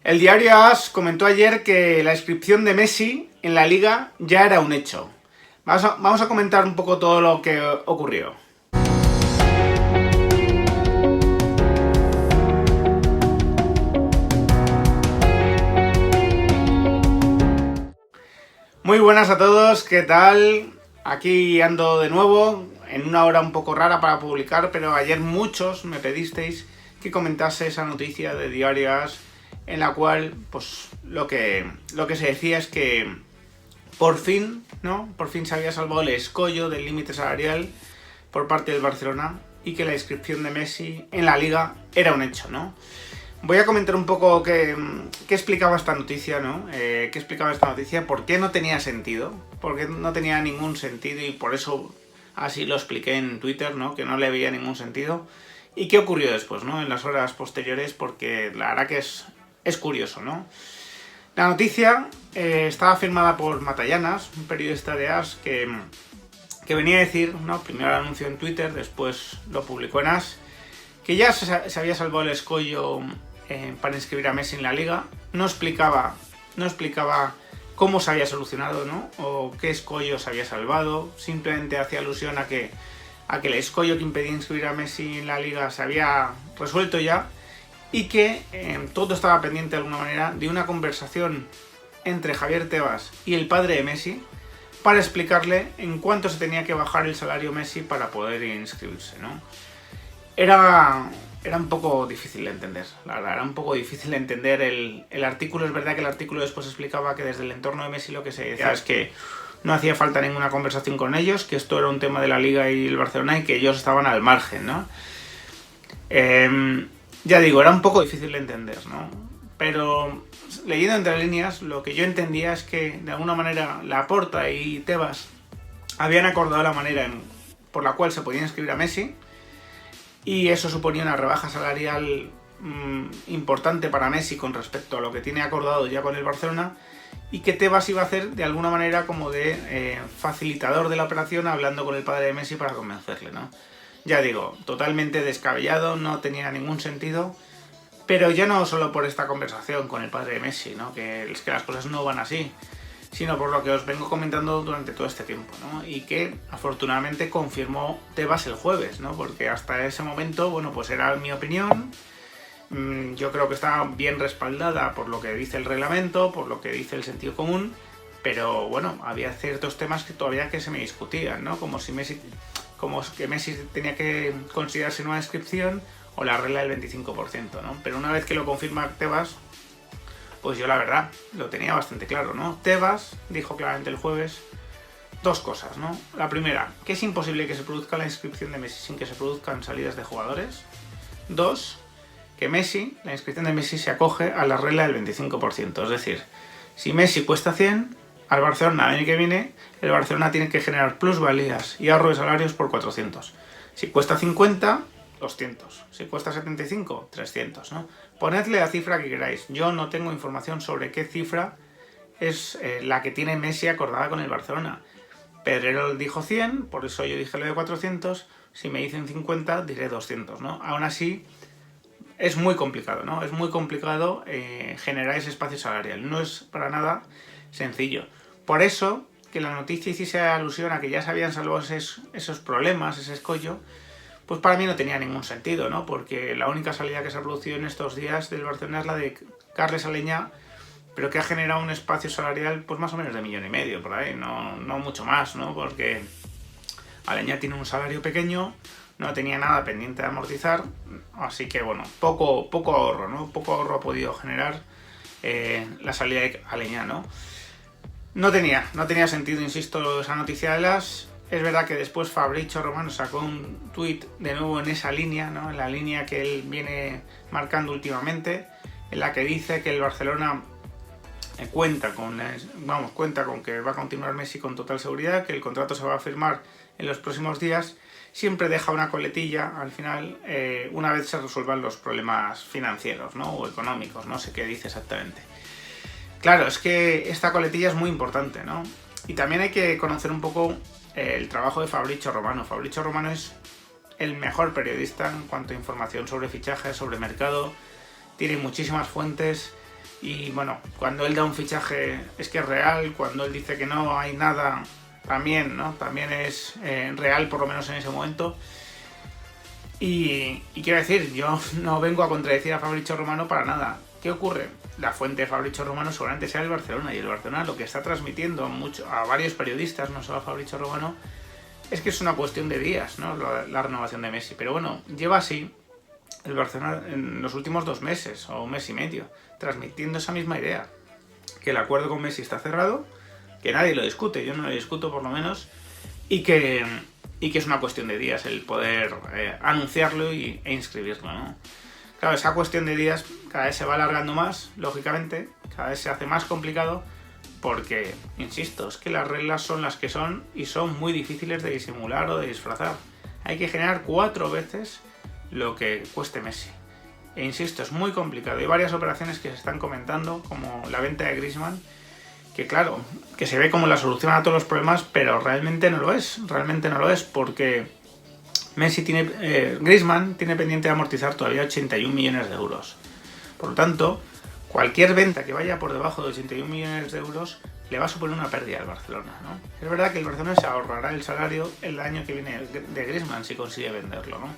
El diario AS comentó ayer que la inscripción de Messi en la Liga ya era un hecho. Vamos a comentar un poco todo lo que ocurrió. Muy buenas a todos, ¿qué tal? Aquí ando de nuevo, en una hora un poco rara para publicar, pero ayer muchos me pedisteis que comentase esa noticia de Diario AS, en la cual, pues, lo que se decía es que por fin, ¿no? Por fin se había salvado el escollo del límite salarial por parte del Barcelona y que la inscripción de Messi en la Liga era un hecho, ¿no? Voy a comentar un poco qué explicaba esta noticia, ¿no? Qué explicaba esta noticia, por qué no tenía sentido, por qué no tenía ningún sentido y por eso así lo expliqué en Twitter, ¿no? Que no le veía ningún sentido. Y qué ocurrió después, ¿no? En las horas posteriores, porque la verdad que es curioso, ¿no? La noticia estaba firmada por Matallanas, un periodista de AS que venía a decir, ¿no? Primero lo anunció en Twitter, después lo publicó en AS, que ya se había salvado el escollo para inscribir a Messi en la Liga. No explicaba cómo se había solucionado, ¿no? O qué escollo se había salvado. Simplemente hacía alusión a que el escollo que impedía inscribir a Messi en la Liga se había resuelto ya y que todo estaba pendiente de alguna manera de una conversación entre Javier Tebas y el padre de Messi para explicarle en cuánto se tenía que bajar el salario Messi para poder inscribirse, ¿no? Era un poco difícil de entender, la verdad, era un poco difícil de entender el artículo. Es verdad que el artículo después explicaba que desde el entorno de Messi lo que se decía es que no hacía falta ninguna conversación con ellos, que esto era un tema de la Liga y el Barcelona y que ellos estaban al margen, ¿no? Ya digo, era un poco difícil de entender, ¿no? Pero leyendo entre líneas, lo que yo entendía es que de alguna manera Laporta y Tebas habían acordado la manera por la cual se podía inscribir a Messi, y eso suponía una rebaja salarial importante para Messi con respecto a lo que tiene acordado ya con el Barcelona, y que Tebas iba a hacer de alguna manera como de facilitador de la operación, hablando con el padre de Messi para convencerle, ¿no? Ya digo, totalmente descabellado, no tenía ningún sentido, pero ya no solo por esta conversación con el padre de Messi, ¿no? Que es que las cosas no van así, sino por lo que os vengo comentando durante todo este tiempo, ¿no? Y que afortunadamente confirmó Tebas el jueves, ¿no? Porque hasta ese momento, bueno, pues era mi opinión. Yo creo que está bien respaldada por lo que dice el reglamento, por lo que dice el sentido común, pero bueno, había ciertos temas que todavía que se me discutían, ¿no? Como que Messi tenía que considerarse una inscripción o la regla del 25%, ¿no? Pero una vez que lo confirma Tebas, pues yo la verdad lo tenía bastante claro, ¿no? Tebas dijo claramente el jueves dos cosas, ¿no? La primera, que es imposible que se produzca la inscripción de Messi sin que se produzcan salidas de jugadores. Dos, que la inscripción de Messi se acoge a la regla del 25%. Es decir, si Messi cuesta 100, al Barcelona el año que viene, el Barcelona tiene que generar plusvalías y ahorro de salarios por 400. Si cuesta 50, 200. Si cuesta 75, 300, ¿no? Ponedle la cifra que queráis. Yo no tengo información sobre qué cifra es la que tiene Messi acordada con el Barcelona. Pedrerol dijo 100, por eso yo dije lo de 400. Si me dicen 50, diré 200, ¿no? Aún así, es muy complicado, ¿no? Es muy complicado generar ese espacio salarial. No es para nada sencillo. Por eso, que la noticia hiciese alusión a que ya se habían salvado esos problemas, ese escollo, pues para mí no tenía ningún sentido, ¿no? Porque la única salida que se ha producido en estos días del Barcelona es la de Carles Aleñá, pero que ha generado un espacio salarial pues más o menos de 1,5 millones por ahí, no mucho más, ¿no? Porque Aleñá tiene un salario pequeño, no tenía nada pendiente de amortizar, así que bueno, poco ahorro, ¿no? Poco ahorro ha podido generar la salida de Aleñá, ¿no? No tenía sentido, insisto, esa noticia de las... Es verdad que después Fabrizio Romano sacó un tuit de nuevo en esa línea, ¿no? En la línea que él viene marcando últimamente, en la que dice que el Barcelona cuenta con que va a continuar Messi con total seguridad, que el contrato se va a firmar en los próximos días. Siempre deja una coletilla al final, una vez se resuelvan los problemas financieros, ¿no? O económicos, no sé qué dice exactamente. Claro, es que esta coletilla es muy importante, ¿no? Y también hay que conocer un poco el trabajo de Fabrizio Romano. Fabrizio Romano es el mejor periodista en cuanto a información sobre fichajes, sobre mercado. Tiene muchísimas fuentes Y bueno, cuando él da un fichaje es que es real, cuando él dice que no hay nada, también, ¿no? También es real, por lo menos en ese momento. Y quiero decir, yo no vengo a contradecir a Fabrizio Romano para nada. ¿Qué ocurre? La fuente de Fabrizio Romano seguramente sea el Barcelona, y el Barcelona lo que está transmitiendo a varios periodistas, no solo a Fabrizio Romano, es que es una cuestión de días, ¿no? La renovación de Messi. Pero bueno, lleva así el Barcelona en los últimos 2 meses o un mes y medio, transmitiendo esa misma idea, que el acuerdo con Messi está cerrado, que nadie lo discute, yo no lo discuto por lo menos, y que es una cuestión de días el poder anunciarlo e inscribirlo, ¿no? Claro, esa cuestión de días cada vez se va alargando más, lógicamente, cada vez se hace más complicado, porque, insisto, es que las reglas son las que son y son muy difíciles de disimular o de disfrazar. Hay que generar 4 veces lo que cueste Messi. E insisto, es muy complicado. Hay varias operaciones que se están comentando, como la venta de Griezmann, que claro, que se ve como la solución a todos los problemas, pero realmente no lo es. Realmente no lo es, porque Griezmann tiene pendiente de amortizar todavía 81 millones de euros. Por lo tanto, cualquier venta que vaya por debajo de 81 millones de euros le va a suponer una pérdida al Barcelona, ¿no? Es verdad que el Barcelona se ahorrará el salario el año que viene de Griezmann si consigue venderlo, ¿no?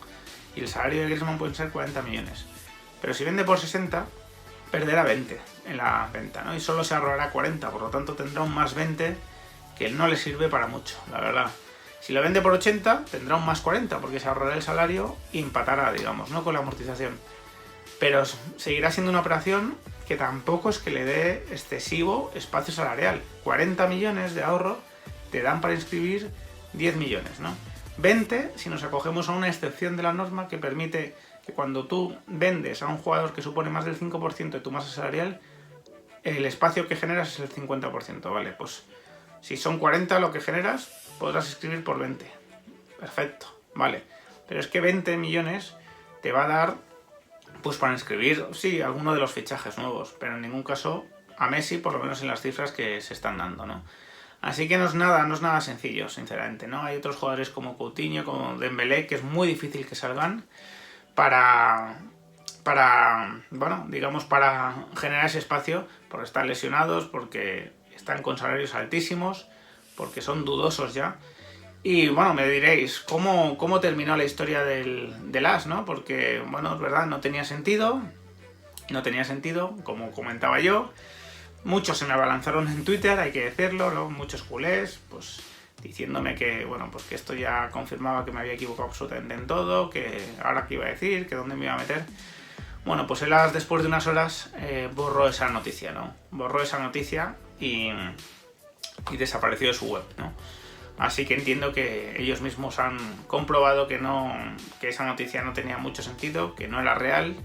Y el salario de Griezmann pueden ser 40 millones. Pero si vende por 60, perderá 20 en la venta, ¿no? Y solo se ahorrará 40, por lo tanto tendrá un más 20 que no le sirve para mucho, la verdad. Si lo vende por 80, tendrá un más 40, porque se ahorrará el salario y empatará, digamos, ¿no? Con la amortización. Pero seguirá siendo una operación que tampoco es que le dé excesivo espacio salarial. 40 millones de ahorro te dan para inscribir 10 millones, ¿no? 20 si nos acogemos a una excepción de la norma que permite que cuando tú vendes a un jugador que supone más del 5% de tu masa salarial, el espacio que generas es el 50%, ¿vale? Pues si son 40 lo que generas, podrás inscribir por 20. Perfecto, vale. Pero es que 20 millones te va a dar, pues para inscribir, sí, alguno de los fichajes nuevos, pero en ningún caso a Messi, por lo menos en las cifras que se están dando, ¿no? Así que no es nada sencillo, sinceramente, ¿no? Hay otros jugadores como Coutinho, como Dembélé, que es muy difícil que salgan para bueno, digamos, para generar ese espacio, porque están lesionados, porque están con salarios altísimos, porque son dudosos ya. Y bueno, me diréis, ¿cómo terminó la historia del As, ¿no? Porque, bueno, es verdad, no tenía sentido, como comentaba yo. Muchos se me abalanzaron en Twitter, hay que decirlo, ¿no? Muchos culés, pues diciéndome que, bueno, pues que esto ya confirmaba que me había equivocado absolutamente en todo, que ahora qué iba a decir, que dónde me iba a meter. Bueno, pues el As después de unas horas borró esa noticia, ¿no? Borró esa noticia y desapareció de su web, ¿no? Así que entiendo que ellos mismos han comprobado que esa noticia no tenía mucho sentido, que no era real,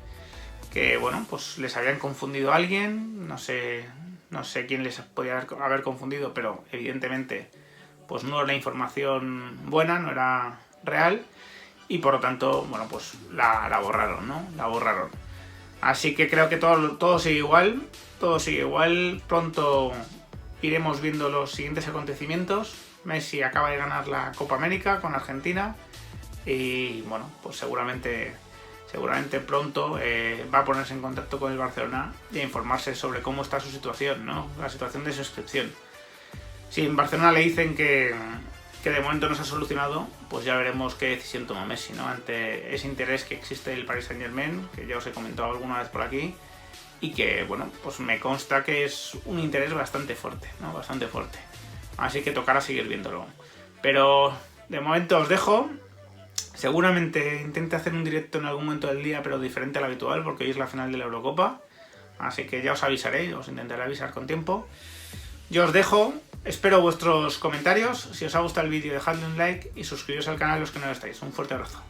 que bueno, pues les habían confundido a alguien, no sé quién les podía haber confundido, pero evidentemente pues no era información buena, no era real, y por lo tanto, bueno, pues la borraron, ¿no? La borraron. Así que creo que todo sigue igual, pronto iremos viendo los siguientes acontecimientos. Messi acaba de ganar la Copa América con Argentina y bueno, pues seguramente pronto va a ponerse en contacto con el Barcelona y a informarse sobre cómo está su situación, ¿no? La situación de su inscripción. Si en Barcelona le dicen que de momento no se ha solucionado, pues ya veremos qué decisión toma Messi, ¿no? Ante ese interés que existe del Paris Saint-Germain, que ya os he comentado alguna vez por aquí, y que, bueno, pues me consta que es un interés bastante fuerte, ¿no? Bastante fuerte. Así que tocará seguir viéndolo. Pero de momento os dejo. Seguramente intente hacer un directo en algún momento del día, pero diferente al habitual, porque hoy es la final de la Eurocopa. Así que ya os avisaré, os intentaré avisar con tiempo. Yo os dejo, espero vuestros comentarios. Si os ha gustado el vídeo, dejadle un like y suscribiros al canal los que no lo estáis. Un fuerte abrazo.